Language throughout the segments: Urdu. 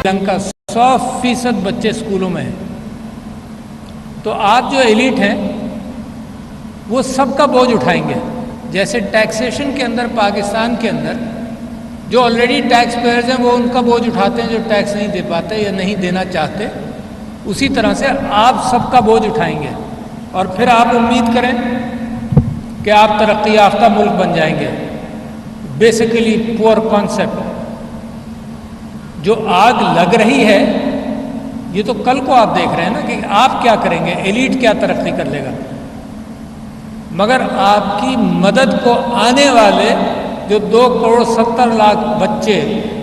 کا 100% بچے اسکولوں میں ہیں. تو آپ جو ایلیٹ ہیں وہ سب کا بوجھ اٹھائیں گے. جیسے ٹیکسیشن کے اندر پاکستان کے اندر جو آلریڈی ٹیکس پیئرز ہیں وہ ان کا بوجھ اٹھاتے ہیں جو ٹیکس نہیں دے پاتے یا نہیں دینا چاہتے، اسی طرح سے آپ سب کا بوجھ اٹھائیں گے اور پھر آپ امید کریں کہ آپ ترقی یافتہ ملک بن جائیں گے. بیسیکلی پور کانسیپٹ. جو آگ لگ رہی ہے یہ تو کل کو آپ دیکھ رہے ہیں نا کہ آپ کیا کریں گے، ایلیٹ کیا ترقی کر لے گا، مگر آپ کی مدد کو آنے والے جو 2.70 کروڑ بچے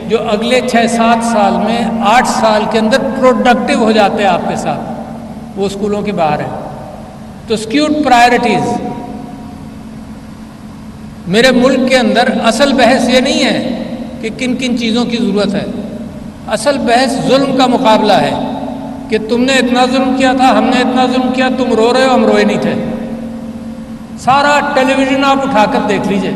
جو اگلے 6-7 سال میں 8 سال کے اندر پروڈکٹیو ہو جاتے ہیں آپ کے ساتھ، وہ اسکولوں کے باہر ہیں. تو سکیوڈ پرائرٹیز. میرے ملک کے اندر اصل بحث یہ نہیں ہے کہ کن کن چیزوں کی ضرورت ہے، اصل بحث ظلم کا مقابلہ ہے کہ تم نے اتنا ظلم کیا تھا، ہم نے اتنا ظلم کیا، تم رو رہے ہو ہم روئے نہیں تھے. سارا ٹیلی ویژن آپ اٹھا کر دیکھ لیجئے،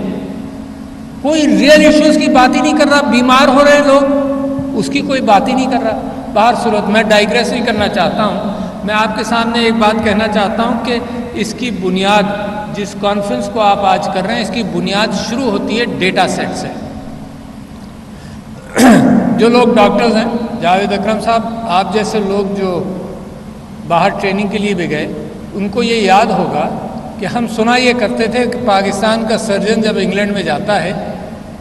کوئی ریئل ایشوز کی بات ہی نہیں کر رہا. بیمار ہو رہے ہیں لوگ، اس کی کوئی بات ہی نہیں کر رہا. باہر صورت میں ڈائیگریس نہیں کرنا چاہتا ہوں. میں آپ کے سامنے ایک بات کہنا چاہتا ہوں کہ اس کی بنیاد، جس کانفرنس کو آپ آج کر رہے ہیں، اس کی بنیاد شروع ہوتی ہے ڈیٹا سیٹ سے. جو لوگ ڈاکٹرز ہیں، جاوید اکرم صاحب آپ جیسے لوگ جو باہر ٹریننگ کے لیے بھی گئے، ان کو یہ یاد ہوگا کہ ہم سنا یہ کرتے تھے کہ پاکستان کا سرجن جب انگلینڈ میں جاتا ہے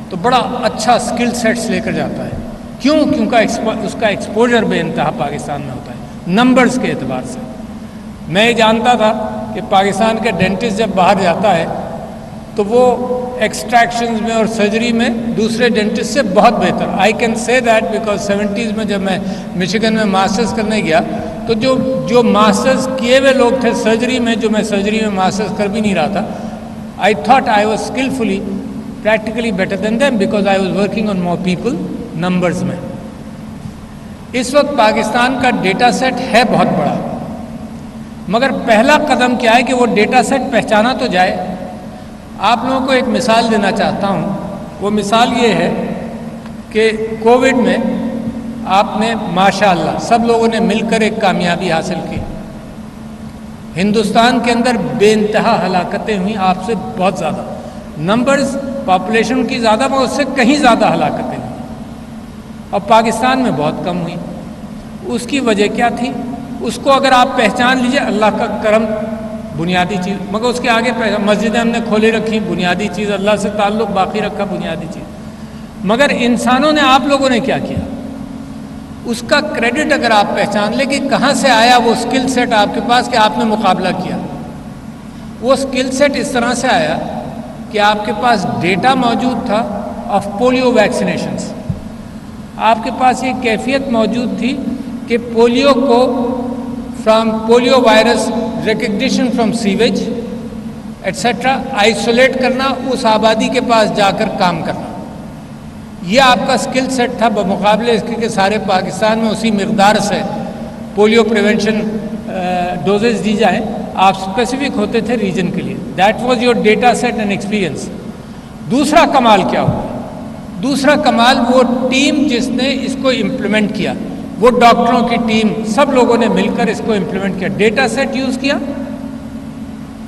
تو بڑا اچھا سکل سیٹس لے کر جاتا ہے. کیونکہ اس کا ایکسپوجر بے انتہا پاکستان میں ہوتا ہے نمبرز کے اعتبار سے. میں یہ جانتا تھا کہ پاکستان کے ڈینٹسٹ جب باہر جاتا ہے تو وہ ایکسٹریکشنز میں اور سرجری میں دوسرے ڈینٹسٹ سے بہت بہتر. I can say that because 70s میں جب میں مشیگن میں ماسٹرز کرنے گیا تو جو ماسٹرز کیے ہوئے لوگ تھے سرجری میں، جو میں سرجری میں ماسٹرز کر بھی نہیں رہا تھا، I thought I was skilfully practically better than them because I was working on more people numbers میں. اس وقت پاکستان کا ڈیٹا سیٹ ہے بہت بڑا، مگر پہلا قدم کیا ہے کہ وہ ڈیٹا سیٹ پہچانا تو جائے. آپ لوگوں کو ایک مثال دینا چاہتا ہوں. وہ مثال یہ ہے کہ کووڈ میں آپ نے ماشاءاللہ سب لوگوں نے مل کر ایک کامیابی حاصل کی. ہندوستان کے اندر بے انتہا ہلاکتیں ہوئیں، آپ سے بہت زیادہ نمبرز پاپولیشن کی زیادہ، مگر اس سے کہیں زیادہ ہلاکتیں ہوئیں، اور پاکستان میں بہت کم ہوئی. اس کی وجہ کیا تھی؟ اس کو اگر آپ پہچان لیجئے، اللہ کا کرم بنیادی چیز. مگر اس کے آگے مسجدیں ہم نے کھولی رکھی، بنیادی چیز. اللہ سے تعلق باقی رکھا، بنیادی چیز. مگر انسانوں نے، آپ لوگوں نے کیا کیا، اس کا کریڈٹ اگر آپ پہچان لیں کہ کہاں سے آیا وہ سکل سیٹ آپ کے پاس کہ آپ نے مقابلہ کیا. وہ سکل سیٹ اس طرح سے آیا کہ آپ کے پاس ڈیٹا موجود تھا آف پولیو ویکسینیشنز. آپ کے پاس یہ کیفیت موجود تھی کہ پولیو کو from polio virus recognition from sewage et cetera isolate کرنا، اس آبادی کے پاس جا کر کام کرنا. یہ آپ کا سکل سیٹ تھا، بمقابلے اس کے کہ سارے پاکستان میں اسی مقدار سے پولیو پریونشن ڈوزز دی جائیں. آپ اسپیسیفک ہوتے تھے ریجن کے لیے. That was your data set and experience. دوسرا کمال کیا ہوا؟ دوسرا کمال وہ ٹیم جس نے اس کو امپلیمنٹ کیا، وہ ڈاکٹروں کی ٹیم، سب لوگوں نے مل کر اس کو امپلیمنٹ کیا. ڈیٹا سیٹ یوز کیا،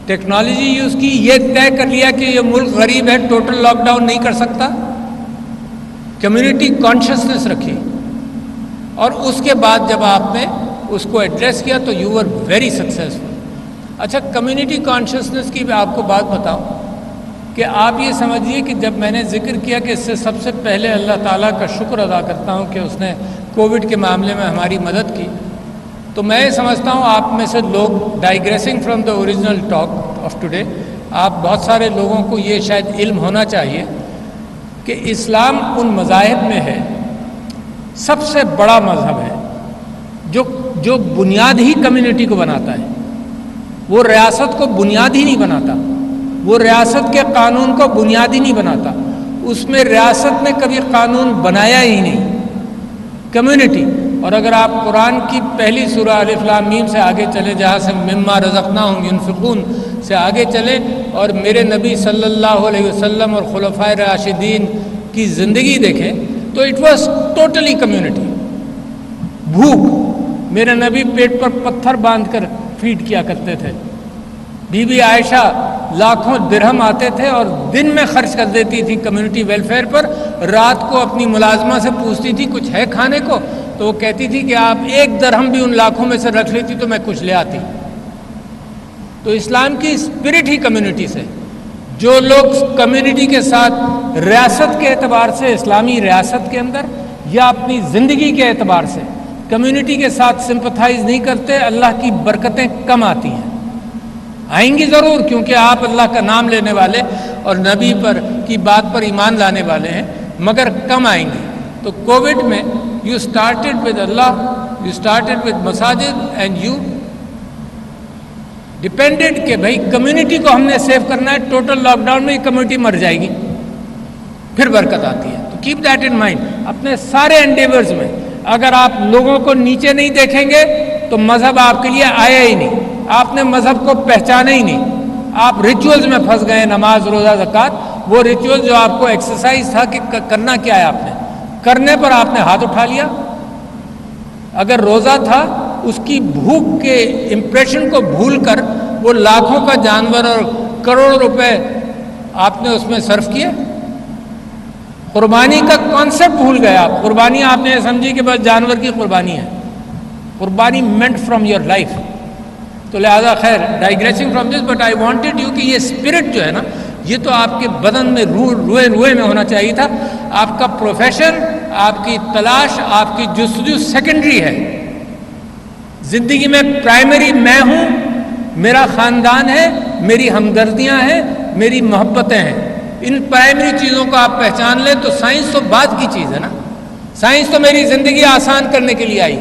ٹیکنالوجی یوز کی، یہ طے کر لیا کہ یہ ملک غریب ہے، ٹوٹل لاک ڈاؤن نہیں کر سکتا. کمیونٹی کانشسنس رکھی، اور اس کے بعد جب آپ نے اس کو ایڈریس کیا تو یو آر ویری سکسیزفل. اچھا، کمیونٹی کانشسنس کی بھی آپ کو بات بتاؤں کہ آپ یہ سمجھیے کہ جب میں نے ذکر کیا کہ اس سے سب سے پہلے اللہ تعالیٰ کا شکر ادا کرتا ہوں کہ اس نے کووڈ کے معاملے میں ہماری مدد کی، تو میں یہ سمجھتا ہوں آپ میں سے لوگ digressing from the original talk of today, آپ بہت سارے لوگوں کو یہ شاید علم ہونا چاہیے کہ اسلام ان مذاہب میں ہے، سب سے بڑا مذہب ہے جو بنیاد ہی کمیونٹی کو بناتا ہے. وہ ریاست کو بنیاد ہی نہیں بناتا، وہ ریاست کے قانون کو بنیاد ہی نہیں بناتا. اس میں ریاست نے کبھی قانون بنایا ہی نہیں، کمیونٹی. اور اگر آپ قرآن کی پہلی سورہ الف لام میم سے آگے چلے، جہاں سے مما رزقناہم ینفقون سے آگے چلے، اور میرے نبی صلی اللہ علیہ وسلم اور خلفائے راشدین کی زندگی دیکھیں تو اٹ واز ٹوٹلی کمیونٹی. بھوک، میرے نبی پیٹ پر پتھر باندھ کر فیڈ کیا کرتے تھے. بی بی عائشہ لاکھوں درہم آتے تھے اور دن میں خرچ کر دیتی تھی کمیونٹی ویلفیئر پر. رات کو اپنی ملازمہ سے پوچھتی تھی کچھ ہے کھانے کو، تو وہ کہتی تھی کہ آپ 1 درہم بھی ان لاکھوں میں سے رکھ لیتی تو میں کچھ لے آتی. تو اسلام کی اسپرٹ ہی کمیونٹی سے. جو لوگ کمیونٹی کے ساتھ ریاست کے اعتبار سے، اسلامی ریاست کے اندر یا اپنی زندگی کے اعتبار سے کمیونٹی کے ساتھ سمپتھائز نہیں کرتے، اللہ کی برکتیں کم آتی ہیں. آئیں گی ضرور، کیونکہ آپ اللہ کا نام لینے والے اور نبی پر کی بات پر ایمان لانے والے ہیں، مگر کم آئیں گی. تو کووڈ میں you started with Allah, you started with مساجد اینڈ یو ڈپینڈڈ کہ بھائی کمیونٹی کو ہم نے سیو کرنا ہے. ٹوٹل لاک ڈاؤن میں کمیونٹی مر جائے گی، پھر برکت آتی ہے. تو کیپ دیٹ ان مائنڈ. اپنے سارے انڈیورز میں اگر آپ لوگوں کو نیچے نہیں دیکھیں گے تو مذہب آپ کے لیے آیا ہی نہیں، آپ نے مذہب کو پہچانا ہی نہیں. آپ ریچولز میں پھنس گئے، نماز، روزہ، زکوٰۃ. وہ ریچول جو آپ کو ایکسرسائز تھا کہ کرنا کیا ہے، آپ نے کرنے پر آپ نے ہاتھ اٹھا لیا. اگر روزہ تھا، اس کی بھوک کے امپریشن کو بھول کر وہ لاکھوں کا جانور اور کروڑوں روپے آپ نے اس میں صرف کیے. قربانی کا کانسیپٹ بھول گئے آپ. قربانی آپ نے سمجھی کہ بس جانور کی قربانی ہے. قربانی مینٹ فرام یور لائف. تو لہذا خیر، digressing from this, but I wanted you کہ یہ اسپرٹ جو ہے نا، یہ تو آپ کے بدن میں روئے میں ہونا چاہیے تھا. آپ کا پروفیشن، آپ کی تلاش، آپ کی جستجو سیکنڈری ہے. زندگی میں پرائمری میں ہوں، میرا خاندان ہے، میری ہمدردیاں ہیں، میری محبتیں ہیں. ان پرائمری چیزوں کو آپ پہچان لیں تو سائنس تو بعد کی چیز ہے نا. سائنس تو میری زندگی آسان کرنے کے لیے آئی،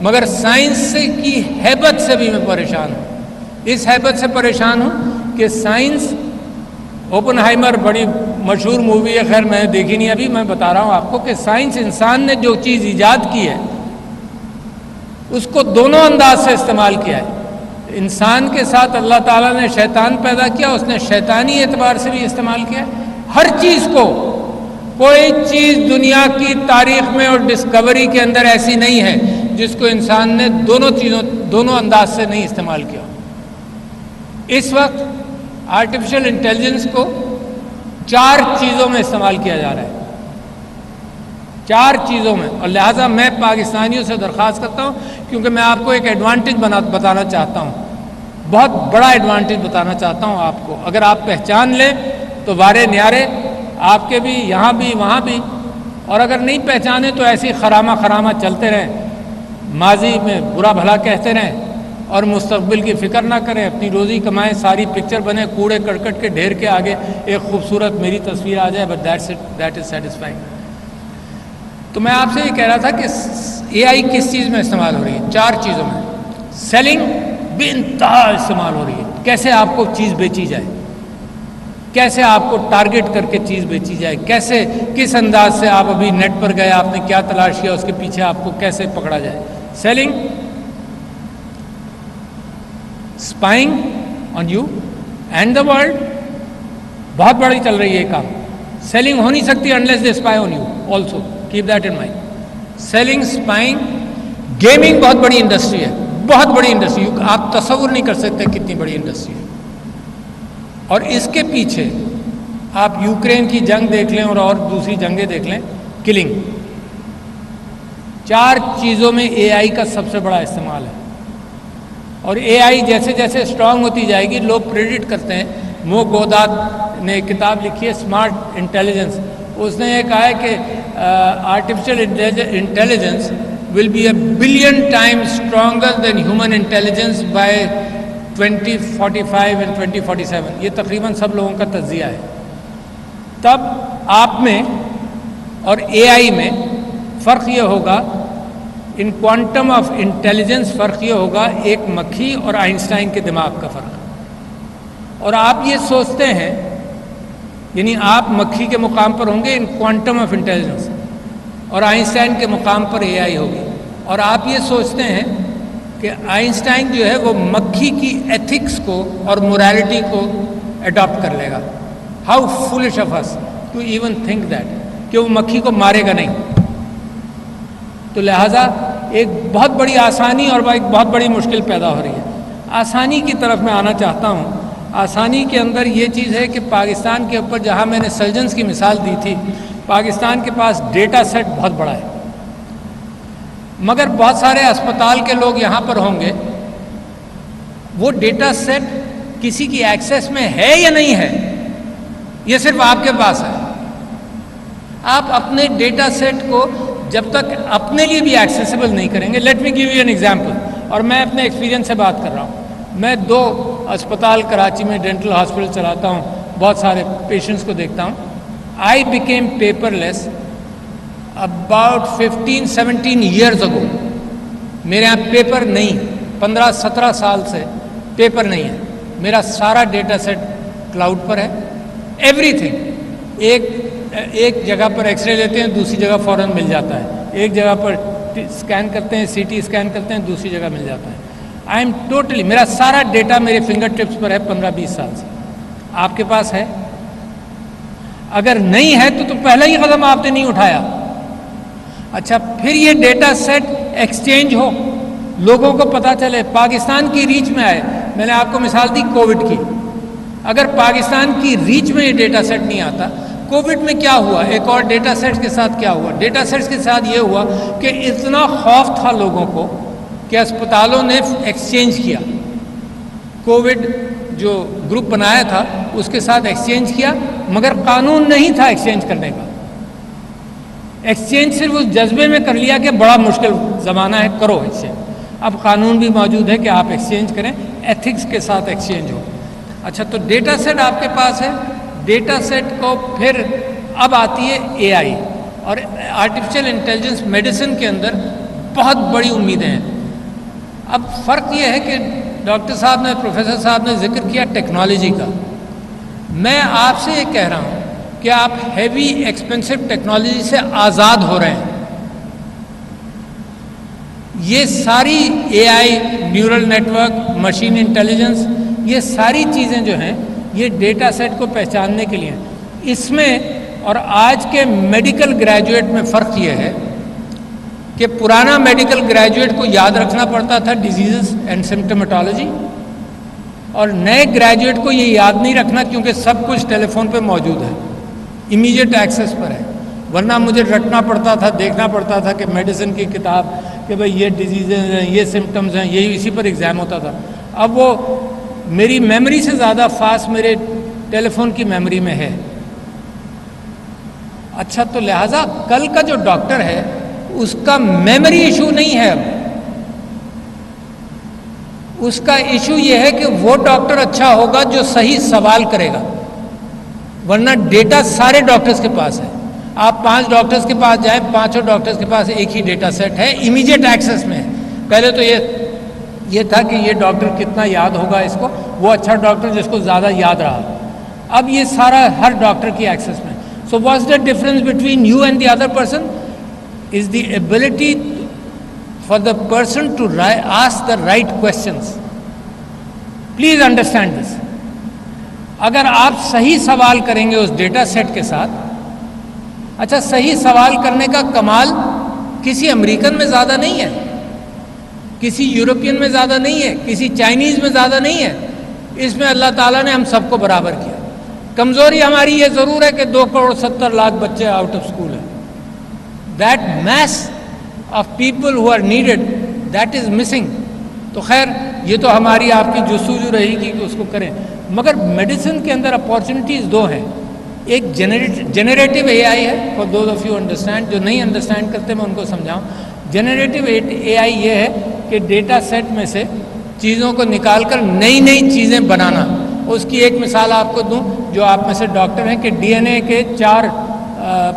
مگر سائنس کی ہیبت سے بھی میں پریشان ہوں. اس ہیبت سے پریشان ہوں کہ سائنس، اوپن ہائمر بڑی مشہور مووی ہے، خیر میں نے دیکھی نہیں ابھی، میں بتا رہا ہوں آپ کو کہ سائنس، انسان نے جو چیز ایجاد کی ہے اس کو دونوں انداز سے استعمال کیا ہے. انسان کے ساتھ اللہ تعالیٰ نے شیطان پیدا کیا، اس نے شیطانی اعتبار سے بھی استعمال کیا ہے. ہر چیز کو، کوئی چیز دنیا کی تاریخ میں اور ڈسکوری کے اندر ایسی نہیں ہے جس کو انسان نے دونوں انداز سے نہیں استعمال کیا. اس وقت آرٹیفیشل انٹیلیجنس کو 4 چیزوں میں استعمال کیا جا رہا ہے، 4 چیزوں میں. اور لہٰذا میں پاکستانیوں سے درخواست کرتا ہوں، کیونکہ میں آپ کو ایک ایڈوانٹیج بتانا چاہتا ہوں، بہت بڑا ایڈوانٹیج بتانا چاہتا ہوں آپ کو. اگر آپ پہچان لیں تو وارے نیارے آپ کے بھی، یہاں بھی، وہاں بھی. اور اگر نہیں پہچانے تو ایسی خرامہ چلتے رہیں، ماضی میں برا بھلا کہتے رہیں اور مستقبل کی فکر نہ کریں. اپنی روزی کمائیں، ساری پکچر بنے کوڑے کرکٹ کے ڈھیر کے آگے ایک خوبصورت میری تصویر آ جائے، بٹ دیٹ از سیٹسفائنگ. تو میں آپ سے یہ کہہ رہا تھا کہ اے آئی کس چیز میں استعمال ہو رہی ہے؟ 4 چیزوں میں. سیلنگ بے انتہا استعمال ہو رہی ہے. کیسے آپ کو چیز بیچی جائے، کیسے آپ کو ٹارگٹ کر کے چیز بیچی جائے، کیسے، کس انداز سے آپ ابھی نیٹ پر گئے، آپ نے کیا تلاش کیا، اس کے پیچھے آپ کو کیسے پکڑا جائے. Selling, spying on you and the world. بہت بڑی چل رہی ہے یہ کام. سیلنگ ہو نہیں سکتی unless they spy on you also. Keep that in mind. Selling, spying. Gaming بہت بڑی انڈسٹری ہے، بہت بڑی انڈسٹری. آپ تصور نہیں کر سکتے کتنی بڑی انڈسٹری ہے. اور اس کے پیچھے آپ یوکرین کی جنگ دیکھ لیں اور دوسری جنگیں دیکھ لیں. کلنگ. 4 چیزوں میں اے آئی کا سب سے بڑا استعمال ہے. اور اے آئی جیسے جیسے اسٹرانگ ہوتی جائے گی، لوگ پریڈکٹ کرتے ہیں. مو گودات نے ایک کتاب لکھی ہے اسمارٹ انٹیلیجنس. اس نے یہ کہا ہے کہ artificial intelligence will be 1 billion times stronger than human intelligence by 2045 and 2047. یہ تقریباً سب لوگوں کا تجزیہ ہے. تب آپ میں اور اے آئی میں فرق یہ ہوگا، ان کوانٹم آف انٹیلیجنس فرق یہ ہوگا، ایک مکھی اور آئنسٹائن کے دماغ کا فرق. اور آپ یہ سوچتے ہیں، یعنی آپ مکھی کے مقام پر ہوں گے ان کوانٹم آف انٹیلیجنس، اور آئنسٹائن کے مقام پر اے آئی ہوگی. اور آپ یہ سوچتے ہیں کہ آئنسٹائن جو ہے وہ مکھی کی ایتھکس کو اور موریلٹی کو اڈاپٹ کر لے گا. How foolish of us to even think that, کہ وہ مکھی کو مارے گا نہیں. تو لہٰذا ایک بہت بڑی آسانی اور ایک بہت بڑی مشکل پیدا ہو رہی ہے. آسانی کی طرف میں آنا چاہتا ہوں. آسانی کے اندر یہ چیز ہے کہ پاکستان کے اوپر جہاں میں نے سرجنز کی مثال دی تھی, پاکستان کے پاس ڈیٹا سیٹ بہت بڑا ہے, مگر بہت سارے اسپتال کے لوگ یہاں پر ہوں گے, وہ ڈیٹا سیٹ کسی کی ایکسیس میں ہے یا نہیں ہے, یہ صرف آپ کے پاس ہے. آپ اپنے ڈیٹا سیٹ کو جب تک اپنے لیے بھی ایکسیسیبل نہیں کریں گے. Let me give you an example, اور میں اپنے ایکسپیرینس سے بات کر رہا ہوں. میں 2 اسپتال کراچی میں ڈینٹل ہاسپٹل چلاتا ہوں, بہت سارے پیشنٹس کو دیکھتا ہوں. I became paper less about 15-17 years ago. میرے یہاں پیپر نہیں, 15-17 سال سے پیپر نہیں ہے. میرا سارا ڈیٹا سیٹ کلاؤڈ پر ہے. ایوری تھنگ, ایک جگہ پر ایکس رے لیتے ہیں, دوسری جگہ فوراً مل جاتا ہے. ایک جگہ پر اسکین کرتے ہیں, CT اسکین کرتے ہیں, دوسری جگہ مل جاتا ہے. آئی ایم ٹوٹلی, میرا سارا ڈیٹا میرے فنگر ٹپس پر ہے 15-20 سال سے. آپ کے پاس ہے؟ اگر نہیں ہے تو پہلا ہی قدم آپ نے نہیں اٹھایا. اچھا, پھر یہ ڈیٹا سیٹ ایکسچینج ہو, لوگوں کو پتہ چلے, پاکستان کی ریچ میں آئے. میں نے آپ کو مثال دی کووڈ کی. اگر پاکستان کی ریچ میں یہ ڈیٹا سیٹ نہیں آتا, کووڈ میں کیا ہوا, ایک اور ڈیٹا سیٹس کے ساتھ کیا ہوا, ڈیٹا سیٹس کے ساتھ یہ ہوا کہ اتنا خوف تھا لوگوں کو کہ اسپتالوں نے ایکسچینج کیا. کووڈ جو گروپ بنایا تھا اس کے ساتھ ایکسچینج کیا, مگر قانون نہیں تھا ایکسچینج کرنے کا. ایکسچینج صرف اس جذبے میں کر لیا کہ بڑا مشکل زمانہ ہے, کرو ایکسچینج. اب قانون بھی موجود ہے کہ آپ ایکسچینج کریں, ایتھکس کے ساتھ ایکسچینج ہو. اچھا, تو ڈیٹا سیٹ آپ کے پاس ہے. ڈیٹا سیٹ کو پھر اب آتی ہے AI اور آرٹیفیشل انٹیلیجنس. میڈیسن کے اندر بہت بڑی امیدیں ہیں. اب فرق یہ ہے کہ ڈاکٹر صاحب نے, پروفیسر صاحب نے ذکر کیا ٹیکنالوجی کا. میں آپ سے یہ کہہ رہا ہوں کہ آپ ہیوی ایکسپینسو ٹیکنالوجی سے آزاد ہو رہے ہیں. یہ ساری AI, neural network, machine intelligence, یہ ساری چیزیں جو ہیں یہ ڈیٹا سیٹ کو پہچاننے کے لیے ہیں. اس میں اور آج کے میڈیکل گریجویٹ میں فرق یہ ہے کہ پرانا میڈیکل گریجویٹ کو یاد رکھنا پڑتا تھا ڈیزیزز اینڈ سمپٹومیٹالوجی, اور نئے گریجویٹ کو یہ یاد نہیں رکھنا کیونکہ سب کچھ ٹیلی فون پہ موجود ہے, امیجیٹ ایکسیس پر ہے. ورنہ مجھے رٹنا پڑتا تھا, دیکھنا پڑتا تھا کہ میڈیسن کی کتاب کہ بھئی یہ ڈیزیزز ہیں, یہ سمٹمز ہیں, یہی اسی پر ایگزام ہوتا تھا. اب وہ میری میموری سے زیادہ فاسٹ میرے ٹیلی فون کی میموری میں ہے. اچھا, تو لہٰذا کل کا جو ڈاکٹر ہے اس کا میموری ایشو نہیں ہے. اب اس کا ایشو یہ ہے کہ وہ ڈاکٹر اچھا ہوگا جو صحیح سوال کرے گا. ورنہ ڈیٹا سارے ڈاکٹرز کے پاس ہے. آپ 5 ڈاکٹرز کے پاس جائیں, 5 ڈاکٹرز کے پاس ایک ہی ڈیٹا سیٹ ہے, امیجیٹ ایکسیس میں ہے. پہلے تو یہ تھا کہ یہ ڈاکٹر کتنا یاد ہوگا اس کو, وہ اچھا ڈاکٹر جس کو زیادہ یاد رہا. اب یہ سارا ہر ڈاکٹر کی ایکسیس میں. So what's the difference between you and the other person is the ability for the person to ask the right questions. Please understand this. اگر آپ صحیح سوال کریں گے اس ڈیٹا سیٹ کے ساتھ, اچھا صحیح سوال کرنے کا کمال کسی امریکن میں زیادہ نہیں ہے, کسی یورپین میں زیادہ نہیں ہے, کسی چائنیز میں زیادہ نہیں ہے. اس میں اللہ تعالیٰ نے ہم سب کو برابر کیا. کمزوری ہماری یہ ضرور ہے کہ 2,70,00,000 بچے آؤٹ آف اسکول ہیں. That mass of people who are needed, that is missing. تو خیر یہ تو ہماری آپ کی جستجو رہے گی کہ اس کو کریں. مگر میڈیسن کے اندر اپارچونیٹیز 2 ہیں. ایک جنریٹو AI ہے, for those of you understand, جو نہیں انڈرسٹینڈ کرتے میں ان کو سمجھاؤں. جنریٹو AI یہ ہے کہ ڈیٹا سیٹ میں سے چیزوں کو نکال کر نئی چیزیں بنانا. اس کی ایک مثال آپ کو دوں, جو آپ میں سے ڈاکٹر ہیں, کہ DNA کے 4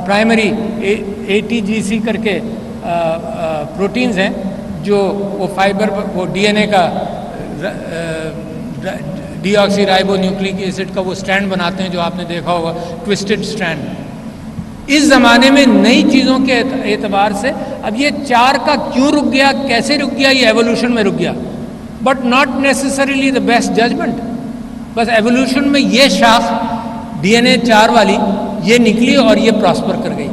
پرائمری ATGC کر کے پروٹینز ہیں, جو وہ فائبر, وہ DNA کا ڈی آکسی رائبو نیوکلک ایسڈ کا وہ اسٹرینڈ بناتے ہیں, جو آپ نے دیکھا ہوگا ٹوسٹڈ اسٹرینڈ. اس زمانے میں نئی چیزوں کے اعتبار سے اب یہ 4 کا کیوں رک گیا, کیسے رک گیا, یہ ایوولوشن میں رک گیا, but not necessarily the best judgment. بس ایوولوشن میں یہ شاخ DNA 4 والی یہ نکلی اور یہ پراسپر کر گئی.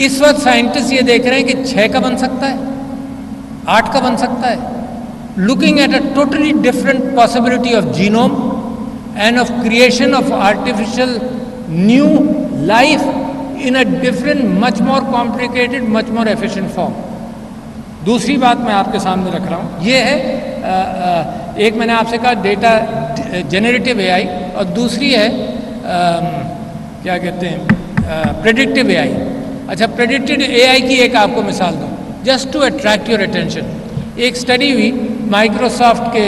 اس وقت سائنٹسٹ یہ دیکھ رہے ہیں کہ 6 کا بن سکتا ہے, 8 کا بن سکتا ہے. Looking at a totally different possibility of genome and of creation of artificial new life in a different, much more complicated, much more efficient form. دوسری بات میں آپ کے سامنے رکھ رہا ہوں، یہ ہے ایک میں نے آپ سے کہا ڈیٹا جنریٹو اے آئی، اور دوسری ہے کیا کہتے ہیں پریڈکٹیو اے آئی. اچھا، پریڈکٹیو اے آئی کی ایک آپ کو مثال دوں just to attract your attention. ایک اسٹڈی ہوئی مائکروسافٹ کے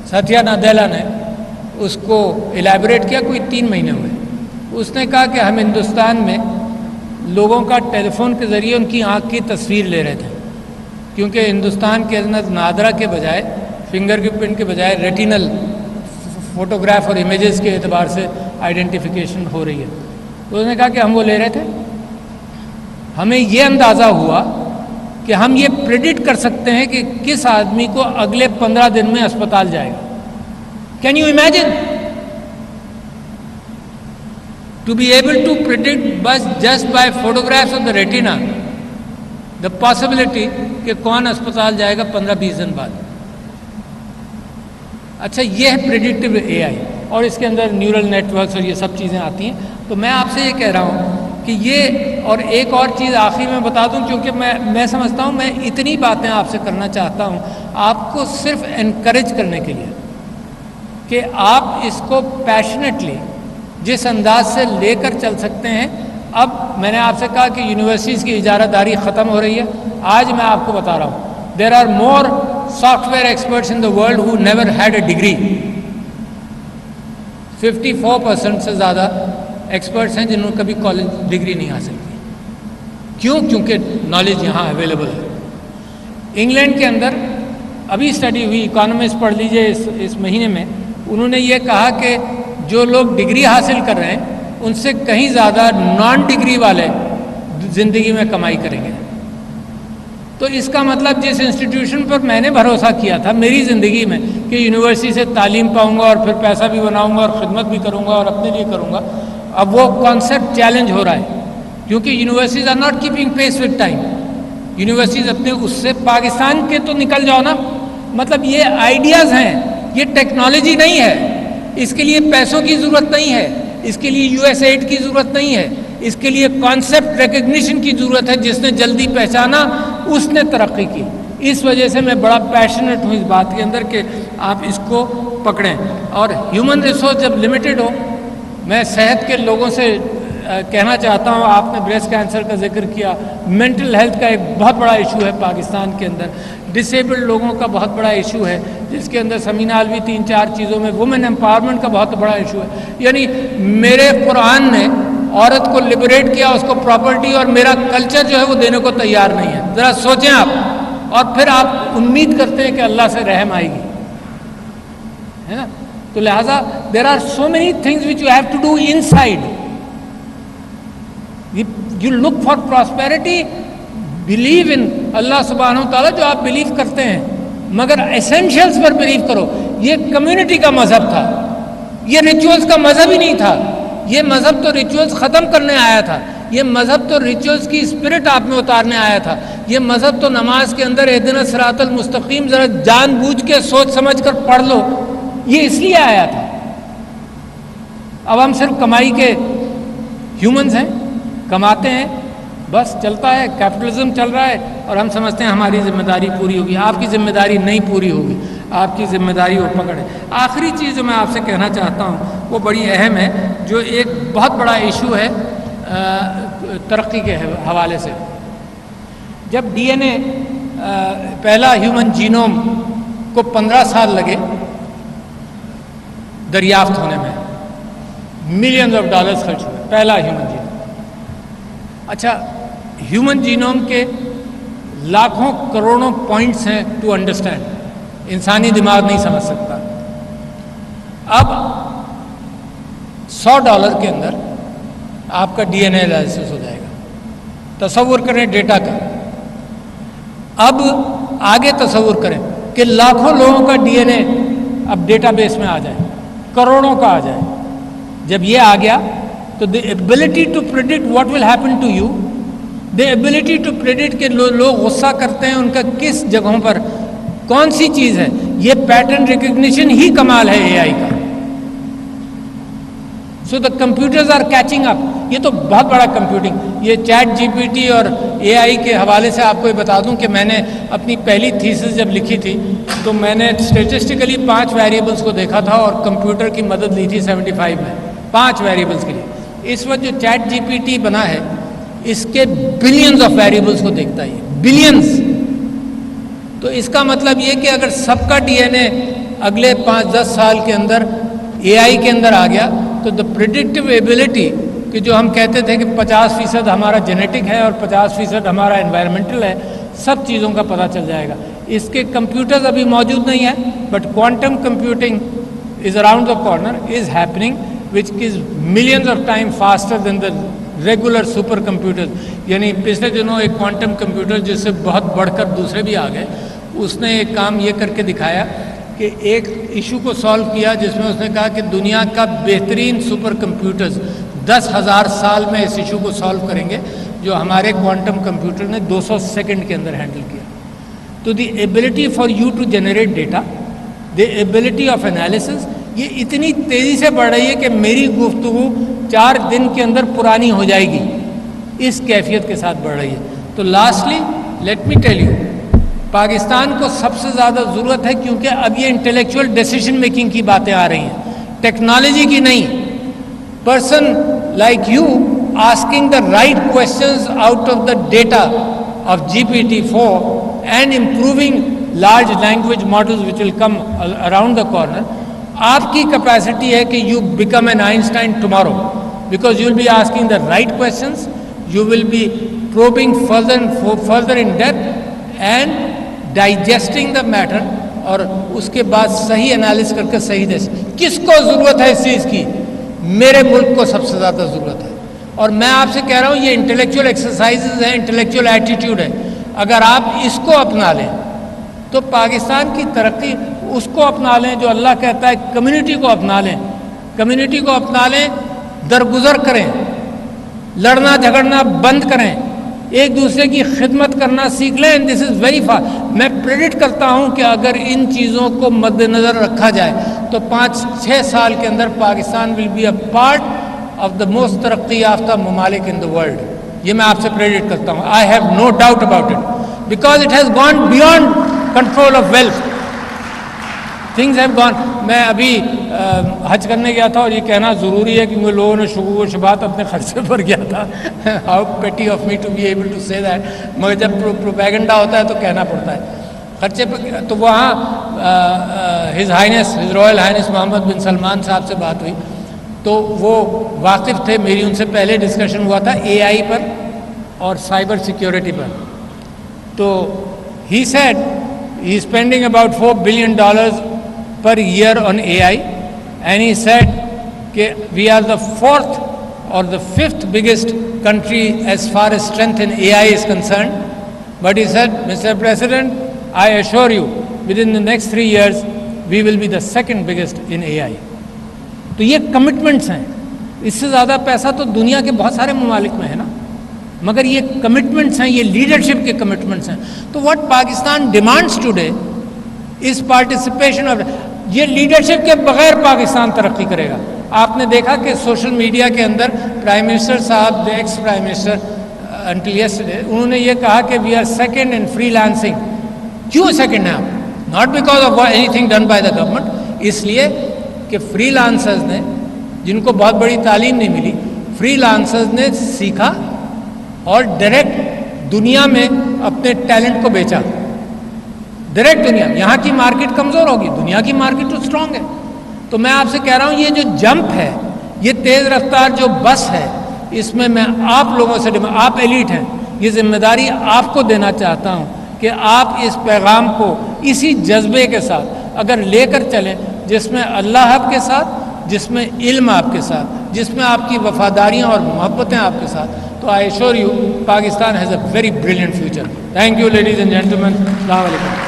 ستیا ناڈیلا نے اس کو الیبوریٹ کیا، کوئی 3 مہینے ہوئے. اس نے کہا کہ ہم ہندوستان میں لوگوں کا ٹیلی فون کے ذریعے ان کی آنکھ کی تصویر لے رہے تھے، کیونکہ ہندوستان کے اندر نادرا کے بجائے فنگر کی پرنٹ کے بجائے ریٹینل فوٹوگراف اور امیجز کے اعتبار سے آئیڈینٹیفیکیشن ہو رہی ہے. تو اس نے کہا کہ ہم وہ لے رہے تھے. ہمیں یہ اندازہ ہوا کہ ہم یہ پریڈکٹ کر سکتے ہیں کہ کس آدمی کو اگلے 15 دن میں اسپتال جائے گا. Can you imagine to be able to predict just by photographs of the retina the possibility کہ کون اسپتال جائے گا 15-20 دن بعد. اچھا، یہ ہے پریڈکٹیو اے آئی، اور اس کے اندر نیورل نیٹ ورکس اور یہ سب چیزیں آتی ہیں. تو میں آپ سے یہ کہہ رہا ہوں کہ یہ، اور ایک اور چیز آخری میں بتا دوں، کیونکہ میں سمجھتا ہوں میں اتنی باتیں آپ سے کرنا چاہتا ہوں آپ کو صرف انکریج کرنے کے لیے کہ آپ اس کو پیشنیٹلی جس انداز سے لے کر چل سکتے ہیں. اب میں نے آپ سے کہا کہ یونیورسٹیز کی اجارہ داری ختم ہو رہی ہے. آج میں آپ کو بتا رہا ہوں there are more software experts in the world who never had a degree. 54% سے زیادہ ایکسپرٹس ہیں جنہوں نے کبھی کالج ڈگری نہیں حاصل کی. کیوں؟ کیونکہ نالج یہاں اویلیبل ہے. انگلینڈ کے اندر ابھی اسٹڈی ہوئی، اکانومسٹ پڑھ لیجئے اس مہینے میں، انہوں نے یہ کہا کہ جو لوگ ڈگری حاصل کر رہے ہیں ان سے کہیں زیادہ نان ڈگری والے زندگی میں کمائی کریں گے. تو اس کا مطلب جس انسٹیٹیوشن پر میں نے بھروسہ کیا تھا میری زندگی میں کہ یونیورسٹی سے تعلیم پاؤں گا اور پھر پیسہ بھی بناؤں گا اور خدمت بھی کروں گا اور اپنے لیے کروں گا، اب وہ کانسیپٹ چیلنج ہو رہا ہے، کیونکہ universities are not keeping pace with time. Universities اپنے اس سے پاکستان کے تو نکل جاؤ نا، مطلب یہ آئیڈیاز ہیں، یہ ٹیکنالوجی نہیں ہے، اس کے لیے پیسوں کی ضرورت نہیں ہے، اس کے لیے یو ایس ایڈ کی ضرورت نہیں ہے، اس کے لیے کانسیپٹ ریکگنیشن کی ضرورت ہے. جس نے جلدی پہچانا اس نے ترقی کی. اس وجہ سے میں بڑا پیشنیٹ ہوں اس بات کے اندر کہ آپ اس کو پکڑیں. اور ہیومن ریسورس جب لمیٹڈ ہو، میں صحت کے لوگوں سے کہنا چاہتا ہوں، آپ نے بریسٹ کینسر کا ذکر کیا، مینٹل ہیلتھ کا ایک بہت بڑا ایشو ہے پاکستان کے اندر، ڈسیبلڈ لوگوں کا بہت بڑا ایشو ہے جس کے اندر سمینہ الوی 3-4 چیزوں میں، وومن امپاورمنٹ کا بہت بڑا ایشو ہے. یعنی میرے قرآن نے عورت کو لبریٹ کیا، اس کو پراپرٹی، اور میرا کلچر جو ہے وہ دینے کو تیار نہیں ہے. ذرا سوچیں آپ، اور پھر آپ امید کرتے ہیں کہ اللہ سے رحم آئے گی، ہے نا. تو لہٰذا there are so many things which you have to do inside. You look for prosperity, believe in اللہ سبحانہ وتعالیٰ جو آپ بلیو کرتے ہیں، مگر ایسینشیلز پر بلیو کرو. یہ کمیونٹی کا مذہب تھا، یہ ریچولز کا مذہب ہی نہیں تھا. یہ مذہب تو ریچولز ختم کرنے آیا تھا، یہ مذہب تو ریچولز کی اسپرٹ آپ میں اتارنے آیا تھا. یہ مذہب تو نماز کے اندر اہدنا الصراط المستقیم ذرا جان بوجھ کے سوچ سمجھ کر پڑھ لو، یہ اس لیے آیا تھا. اب ہم صرف کمائی کے ہیومنز ہیں، کماتے ہیں، بس چلتا ہے، کیپٹلزم چل رہا ہے، اور ہم سمجھتے ہیں ہماری ذمہ داری پوری ہوگی. آپ کی ذمہ داری نہیں پوری ہوگی، آپ کی ذمہ داری وہ پکڑ ہے. آخری چیز جو میں آپ سے کہنا چاہتا ہوں وہ بڑی اہم ہے، جو ایک بہت بڑا ایشو ہے ترقی کے حوالے سے. جب ڈی این اے پہلا ہیومن جینوم کو 15 سال لگے دریافت ہونے میں، ملینز آف ڈالرز خرچ ہوئے، پہلا ہیومن جینوم. اچھا، ہیومن جینوم کے لاکھوں کروڑوں پوائنٹس ہیں ٹو انڈرسٹینڈ، انسانی دماغ نہیں سمجھ سکتا. اب $100 کے اندر آپ کا ڈی این اے انالیسس ہو جائے گا. تصور کریں ڈیٹا کا. اب آگے تصور کریں کہ لاکھوں لوگوں کا ڈی این اے اب ڈیٹا بیس میں آ جائے، کروڑوں کا آ جائے. جب یہ آ گیا تو the ability to predict what will happen to you the ability to predict کہ لوگ غصہ کرتے ہیں ان کا کس جگہوں پر کون سی چیز ہے. یہ پیٹرن ریکگنیشن ہی کمال ہے اے آئی کا. سو دا کمپیوٹرز آر کیچنگ اپ. یہ تو بہت بڑا کمپیوٹنگ. یہ چیٹ جی پی ٹی اور اے آئی کے حوالے سے آپ کو یہ بتا دوں کہ میں نے اپنی پہلی تھیسس جب لکھی تھی تو میں نے اسٹیٹسٹیکلی 5 ویریبلس کو دیکھا تھا اور کمپیوٹر کی مدد لی تھی 75 میں 5 ویریبلس کے لیے. اس وقت جو چیٹ جی پی ٹی بنا ہے اس کے بلینز آف ویریبلس کو دیکھتا ہے, بلینز. تو اس کا مطلب یہ کہ اگر سب کا ڈی این اے اگلے 5-10 سال کے اندر اے آئی کے اندر آ گیا تو دا پریڈکٹیو ایبلٹی کہ جو ہم کہتے تھے کہ 50% ہمارا جینیٹک ہے اور 50% ہمارا انوائرمنٹل ہے, سب چیزوں کا پتہ چل جائے گا. اس کے کمپیوٹرز ابھی موجود نہیں ہیں but quantum computing is around the corner, is happening which is millions of time faster than the regular super computer. یعنی پچھلے دنوں ایک کوانٹم کمپیوٹر جس سے بہت بڑھ کر دوسرے بھی آ گئے, اس نے ایک کام یہ کر کے دکھایا کہ ایک ایشو کو سالو کیا جس میں اس نے کہا کہ دنیا کا بہترین سپر کمپیوٹرز 10,000 سال میں اس ایشو کو سالو کریں گے جو ہمارے کوانٹم کمپیوٹر نے 200 سیکنڈ کے اندر ہینڈل کیا. تو the ability for you to generate data, the ability of analysis, یہ اتنی تیزی سے بڑھ رہی ہے کہ میری گفتگو 4 دن کے اندر پرانی ہو جائے گی, اس کیفیت کے ساتھ بڑھ رہی ہے. تو lastly let me tell you, Pakistan کو سب سے زیادہ ضرورت ہے کیونکہ اب یہ انٹلیکچوئل ڈیسیژن میکنگ کی باتیں آ رہی ہیں, ٹیکنالوجی کی نہیں. Person like you asking the right questions out of the data of GPT-4 and improving large language models which will come around the corner. آپ کی کیپیسٹی ہے کہ you become an Einstein tomorrow because you will be asking the right questions, you will be probing further in depth and digesting the matter, اور اس کے بعد صحیح انالیس کر کے صحیح دے. کس کو ضرورت ہے اس چیز کی؟ میرے ملک کو سب سے زیادہ ضرورت ہے. اور میں آپ سے کہہ رہا ہوں یہ انٹلیکچوئل ایکسرسائزز ہیں, انٹلیکچوئل ایٹیٹیوڈ ہے. اگر آپ اس کو اپنا لیں تو پاکستان کی ترقی, اس کو اپنا لیں جو اللہ کہتا ہے کمیونٹی کو اپنا لیں, کمیونٹی کو اپنا لیں, درگزر کریں, لڑنا جھگڑنا بند کریں, ایک دوسرے کی خدمت کرنا سیکھ لیں. دس از ویری میں پریڈکٹ کرتا ہوں کہ اگر ان چیزوں کو مد نظر رکھا جائے تو 5-6 سال کے اندر Pakistan will be a part of the most ترقی یافتہ ممالک ان دا ورلڈ. یہ میں آپ سے پریڈکٹ کرتا ہوں. I have no doubt about it because it has gone beyond control of wealth. Things have gone. میں ابھی حج کرنے گیا تھا اور یہ کہنا ضروری ہے کیونکہ لوگوں نے شکوک و شبہات اپنے خرچے پر کیا تھا. How petty of me to be able to say that, مگر جب پروپیگنڈا ہوتا ہے تو کہنا پڑتا ہے خرچے پر. تو وہاں ہز رائل ہائنس محمد بن سلمان صاحب سے بات ہوئی تو وہ واقف تھے, میری ان سے پہلے ڈسکشن ہوا تھا اے آئی پر اور سائبر سیکیورٹی پر. تو he said he is spending about $4 billion per year on AI, and he said that we are the 4th or the 5th biggest country as far as strength in AI is concerned. But he said, Mr. President, I assure you, within the next 3 years, we will be the 2nd biggest in AI. تو یہ کمٹمنٹس ہیں. اس سے زیادہ پیسہ تو دنیا کے بہت سارے ممالک میں ہے نا, مگر یہ کمٹمنٹس ہیں, یہ لیڈرشپ کے کمٹمنٹس ہیں. تو what Pakistan demands today is participation of. یہ لیڈرشپ کے بغیر پاکستان ترقی کرے گا. آپ نے دیکھا کہ سوشل میڈیا کے اندر پرائم منسٹر صاحب, ex prime minister until yesterday, انہوں نے یہ کہا کہ we are second in freelancing. کیوں سیکنڈ ہیں آپ؟ Not because of anything done by the government, اس لیے کہ فری لانسرز نے, جن کو بہت بڑی تعلیم نہیں ملی, فری لانسرز نے سیکھا اور ڈائریکٹ دنیا میں اپنے ٹیلنٹ کو بیچا. ڈائریکٹ دنیا میں. یہاں کی مارکیٹ کمزور ہوگی, دنیا کی مارکیٹ تو اسٹرانگ ہے. تو میں آپ سے کہہ رہا ہوں یہ جو جمپ ہے, یہ تیز رفتار جو بس ہے, اس میں آپ لوگوں سے, آپ ایلیٹ ہیں, یہ ذمہ داری آپ کو دینا چاہتا ہوں کہ آپ اس پیغام کو اسی جذبے کے ساتھ اگر لے کر چلیں جس میں اللہ آپ کے ساتھ, جس میں علم آپ کے ساتھ, جس میں آپ کی وفاداریاں اور محبتیں آپ کے ساتھ, تو I assure you Pakistan has a very brilliant future. Thank you ladies and gentleman. السلام علیکم.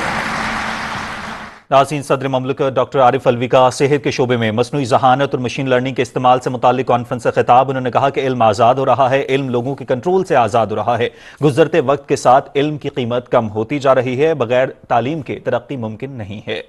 ناظرین، صدر مملکت ڈاکٹر عارف علوی کا صحت کے شعبے میں مصنوعی ذہانت اور مشین لرننگ کے استعمال سے متعلق کانفرنس سے خطاب۔ انہوں نے کہا کہ علم آزاد ہو رہا ہے، علم لوگوں کے کنٹرول سے آزاد ہو رہا ہے۔ گزرتے وقت کے ساتھ علم کی قیمت کم ہوتی جا رہی ہے، بغیر تعلیم کے ترقی ممکن نہیں ہے۔